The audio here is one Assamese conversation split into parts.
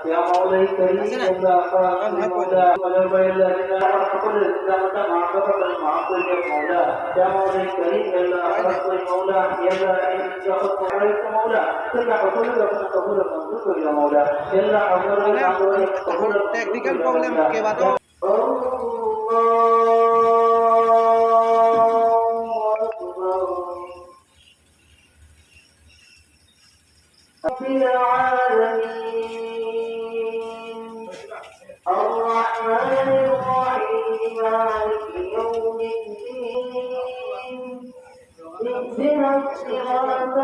يا مولاي كريم يا مولا ولو الذين أخرجوا الإسلام معرفة المعقول يا مولا يا مولاي كريم يا أخرجوا المولى يا إن أخذت عليك مولا كل حصول لكم قبول منظور يا مولا إلا أمر قبول टेक्निकल प्रॉब्लम के बाद الرحمن الرحيم مالك يوم الدين اهدنا الصراط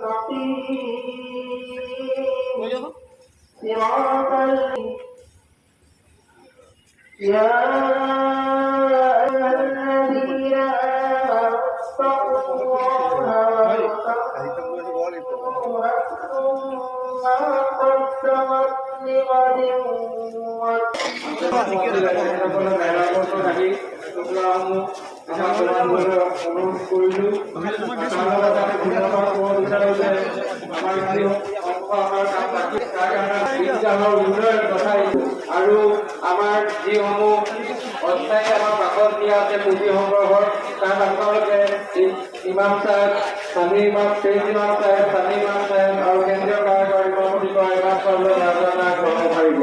المستقيم صراط يا أيها الذين آمنوا اتقوا الله ما قدمت لغد আৰু আমাৰ যিসমূহ অস্থায়ী আমাৰ কাষত দিয়া আছে পুঁজি সংগ্ৰহৰ তাত আপোনালোকে ইমাম চাহেব স্বামী ইমাম তেজ ইমাম চাহেব স্বামী ইমাম চাহেব আৰু কেন্দ্ৰীয় কাৰ্যকৰী কমিটি ইমাম চাহেবলৈ নাজানা গ্ৰহণ পাৰিব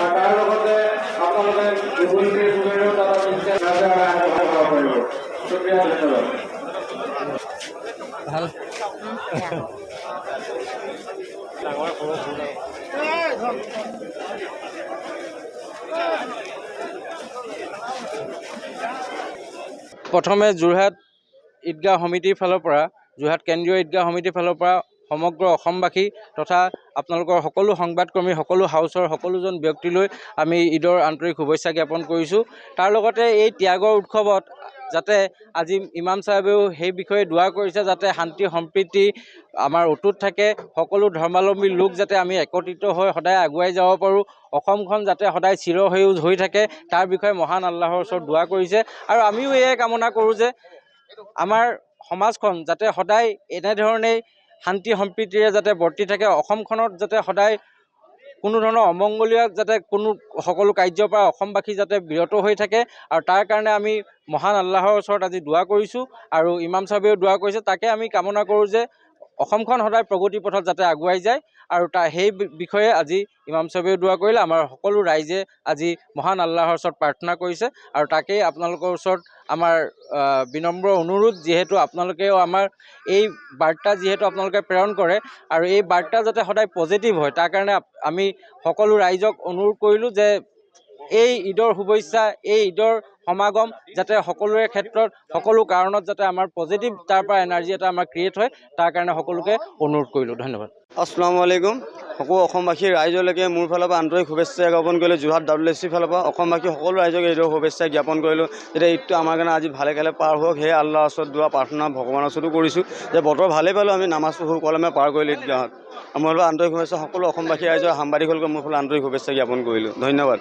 আৰু তাৰ লগতে আপোনালোকে গুগল পে যোগেৰেও তাত নাজানা আগবঢ়াব পাৰিব। শুক্ৰিয়া, ধন্যবাদ। ভাল প্ৰথমে যোৰহাট ঈদগাহ সমিতিৰ ফালৰ পৰা যোৰহাট কেন্দ্ৰীয় ঈদগাহ সমিতিৰ ফালৰ পৰা সমগ্ৰ অসমবাসী তথা আপোনালোকৰ সকলো সংবাদকৰ্মী সকলো হাউচৰ সকলোজন ব্যক্তিলৈ আমি ঈদৰ আন্তৰিক শুভেচ্ছা জ্ঞাপন কৰিছোঁ। তাৰ লগতে এই ত্যাগৰ উৎসৱত যাতে আজি ইমাম চাহেবেও সেই বিষয়ে দোৱা কৰিছে যাতে শান্তি সম্প্ৰীতি আমাৰ অটুট থাকে, সকলো ধৰ্মাৱলম্বী লোক যাতে আমি একত্ৰিত হৈ সদায় আগুৱাই যাব পাৰোঁ, অসমখন যাতে সদায় চিৰসেউজ হৈ থাকে তাৰ বিষয়ে মহান আল্লাহৰ ওচৰত দোৱা কৰিছে। আৰু আমিও এয়াই কামনা কৰোঁ যে আমাৰ সমাজখন যাতে সদায় এনেধৰণেই শান্তি সম্প্ৰীতিৰে যাতে বৰ্তি থাকে, অসমখনত যাতে সদায় কোনো ধৰণৰ অমংগলীয় যাতে সকলো কাৰ্যৰ পৰা অসমবাসী যাতে বিৰত হৈ থাকে আৰু তাৰ কাৰণে আমি মহান আল্লাহৰ ওচৰত আজি দোৱা কৰিছোঁ আৰু ইমাম চাহেবেও দোৱা কৰিছে। তাকে আমি কামনা কৰোঁ যে অসমখন সদায় প্ৰগতি পথত যাতে আগুৱাই যায় আৰু সেই বিষয়ে আজি ইমাম চাহেবেও দোৱা কৰিলে, আমাৰ সকলো ৰাইজে আজি মহান আল্লাহৰ ওচৰত প্ৰাৰ্থনা কৰিছে আৰু তাকেই আপোনালোকৰ ওচৰত আমাৰ বিনম্ৰ অনুৰোধ, যিহেতু আপোনালোকেও আমাৰ এই বাৰ্তা যিহেতু আপোনালোকে প্ৰেৰণ কৰে আৰু এই বাৰ্তা যাতে সদায় পজিটিভ হয় তাৰ কাৰণে আমি সকলো ৰাইজক অনুৰোধ কৰিলোঁ যে এই ঈদৰ শুভেচ্ছা, এই ঈদৰ সমাগম যাতে সকলোৰে ক্ষেত্ৰত সকলো কাৰণত যাতে আমাৰ পজিটিভ তাৰ পৰা এনাৰ্জি এটা আমাৰ ক্ৰিয়েট হয় তাৰ কাৰণে সকলোকে অনুৰোধ কৰিলোঁ। ধন্যবাদ। আসসালামু আলাইকুম। সকলো অসমবাসী ৰাইজলৈকে মোৰ ফালৰ পৰা আন্তৰিক শুভেচ্ছা জ্ঞাপন কৰিলোঁ। যোৰহাট WSC ফালৰ পৰা অসমবাসী সকলো ৰাইজক ঈদৰ শুভেচ্ছা জ্ঞাপন কৰিলোঁ। যেতিয়া ঈদটো আমাৰ কাৰণে আজি ভালে ভালে পাৰ হওক সেয়ে আল্লাহৰ ওচৰত দোৱা প্ৰাৰ্থনা ভগৱানৰ ওচৰতো কৰিছোঁ যে বতৰ ভালেই পালোঁ, আমি নামাজটো সুকলমে পাৰ কৰিলোঁ ঈদগাহত। মোৰ ফালৰ আন্তৰিক শুভেচ্ছা সকলো অসমবাসী ৰাইজৰ সাংবাদিকসকলক মোৰ ফালৰ আন্তৰিক শুভেচ্ছা জ্ঞাপন কৰিলোঁ। ধন্যবাদ।